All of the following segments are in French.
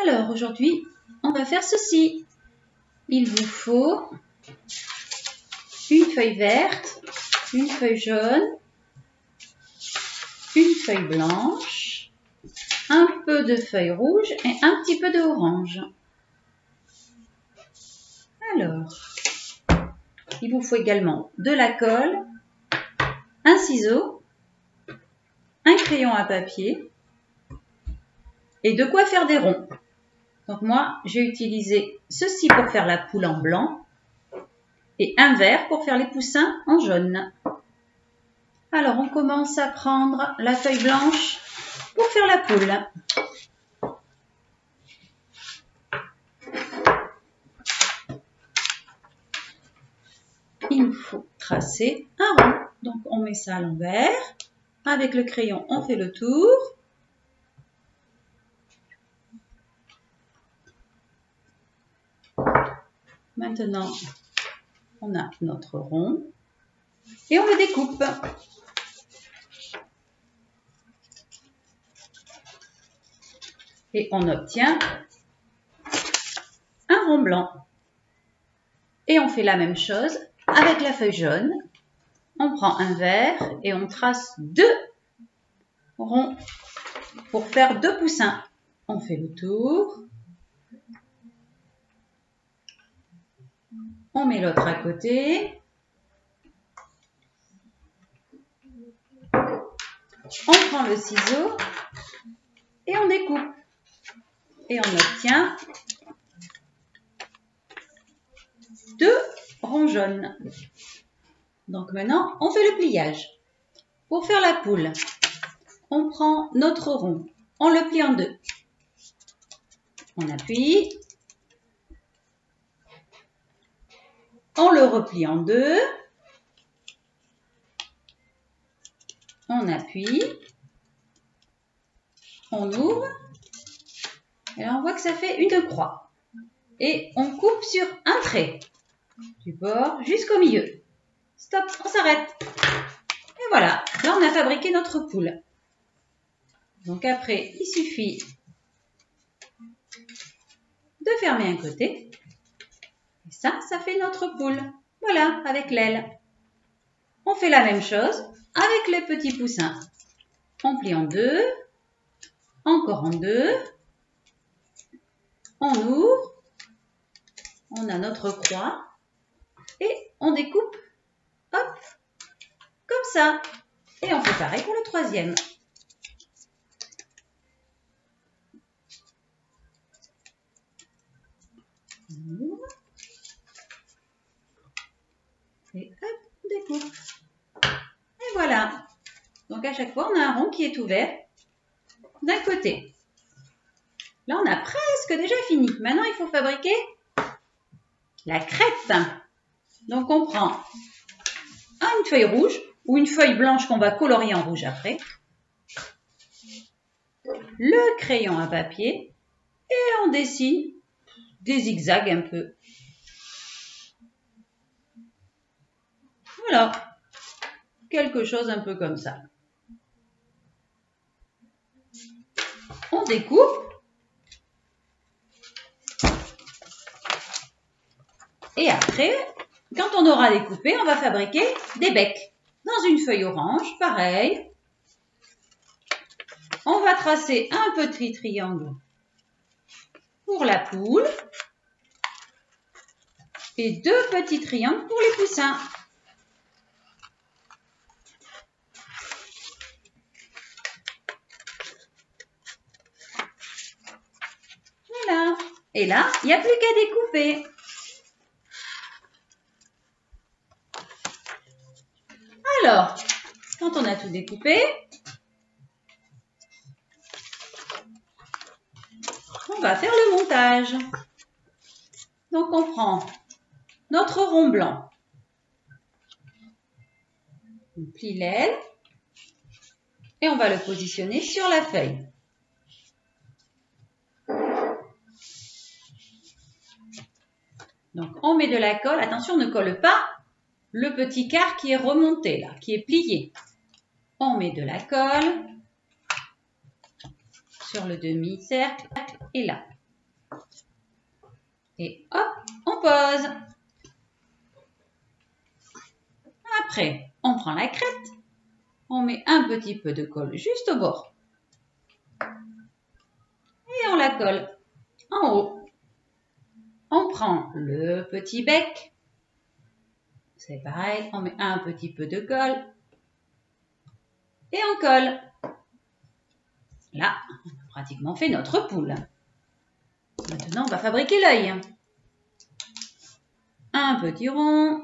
Alors aujourd'hui, on va faire ceci. Il vous faut une feuille verte, une feuille jaune, une feuille blanche, un peu de feuille rouge et un petit peu de orange. Alors, il vous faut également de la colle, un ciseau, un crayon à papier et de quoi faire des ronds. Donc moi, j'ai utilisé ceci pour faire la poule en blanc et un vert pour faire les poussins en jaune. Alors, on commence à prendre la feuille blanche pour faire la poule. Il nous faut tracer un rond. Donc, on met ça à l'envers. Avec le crayon, on fait le tour. Maintenant, on a notre rond et on le découpe. Et on obtient un rond blanc. Et on fait la même chose avec la feuille jaune. On prend un vert et on trace deux ronds pour faire deux poussins. On fait le tour. On met l'autre à côté. On prend le ciseau et on découpe. Et on obtient deux ronds jaunes. Donc maintenant, on fait le pliage. Pour faire la poule, on prend notre rond, on le plie en deux. On appuie. On le replie en deux. On appuie. On ouvre. Et là, on voit que ça fait une croix. Et on coupe sur un trait. Du bord jusqu'au milieu. Stop, on s'arrête. Et voilà, là on a fabriqué notre poule. Donc après, il suffit de fermer un côté. Et ça fait notre poule. Voilà, avec l'aile. On fait la même chose avec les petits poussins. On plie en deux, encore en deux. On ouvre, on a notre croix et on découpe, hop, comme ça. Et on fait pareil pour le troisième. On ouvre et hop, on découpe. Et voilà. Donc à chaque fois, on a un rond qui est ouvert d'un côté. Là, on a presque déjà fini. Maintenant, il faut fabriquer la crête. Donc, on prend une feuille rouge ou une feuille blanche qu'on va colorier en rouge après. Le crayon à papier et on dessine des zigzags un peu. Voilà. Quelque chose un peu comme ça. On découpe. Et après, quand on aura découpé, on va fabriquer des becs. Dans une feuille orange, pareil. On va tracer un petit triangle pour la poule. Et deux petits triangles pour les poussins. Voilà. Et là, il n'y a plus qu'à découper. Alors, quand on a tout découpé, on va faire le montage. Donc, on prend notre rond blanc. On plie l'aile et on va le positionner sur la feuille. Donc, on met de la colle. Attention, ne colle pas le petit quart qui est remonté, là, qui est plié. On met de la colle sur le demi-cercle et là. Et hop, on pose. Après, on prend la crête, on met un petit peu de colle juste au bord. Et on la colle en haut. On prend le petit bec. C'est pareil, on met un petit peu de colle. Et on colle. Là, on a pratiquement fait notre poule. Maintenant, on va fabriquer l'œil. Un petit rond.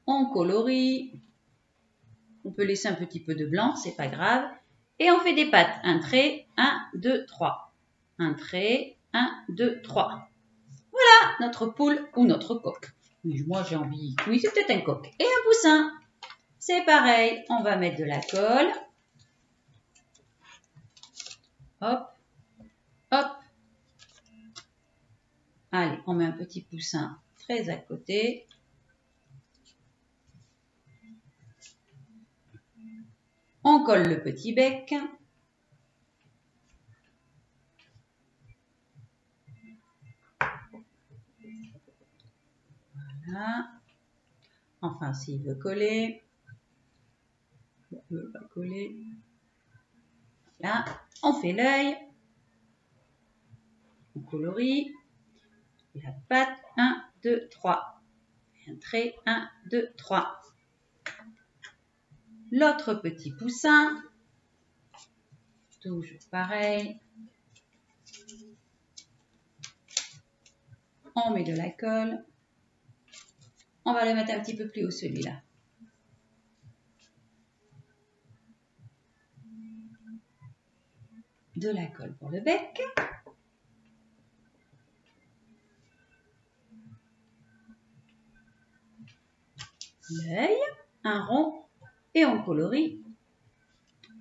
On colorie. On peut laisser un petit peu de blanc, c'est pas grave. Et on fait des pattes. Un trait, 1, 2, 3. Un trait, 1, 2, 3. Voilà notre poule ou notre coq. Oui, moi j'ai envie. Oui, c'est peut-être un coq. Et un poussin. C'est pareil. On va mettre de la colle. Hop, hop. Allez, on met un petit poussin très à côté. On colle le petit bec. Voilà. Enfin, s'il veut coller. Bon, il ne veut pas coller. Là, on fait l'œil. On colorie. La patte, 1, 2, 3. Un trait, 1, 2, 3. L'autre petit poussin. Toujours pareil. On met de la colle. On va le mettre un petit peu plus haut celui-là. De la colle pour le bec. L'œil, un rond et on colorie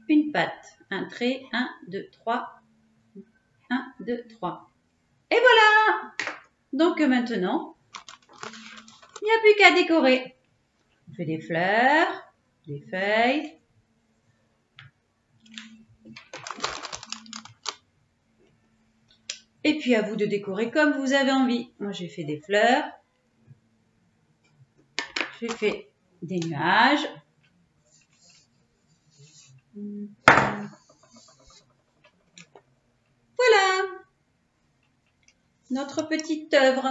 une patte. Un trait, 1, 2, 3. 1, 2, 3. Et voilà! Donc maintenant, il n'y a plus qu'à décorer. On fait des fleurs, des feuilles. Et puis à vous de décorer comme vous avez envie. Moi j'ai fait des fleurs. J'ai fait des nuages. Voilà notre petite œuvre.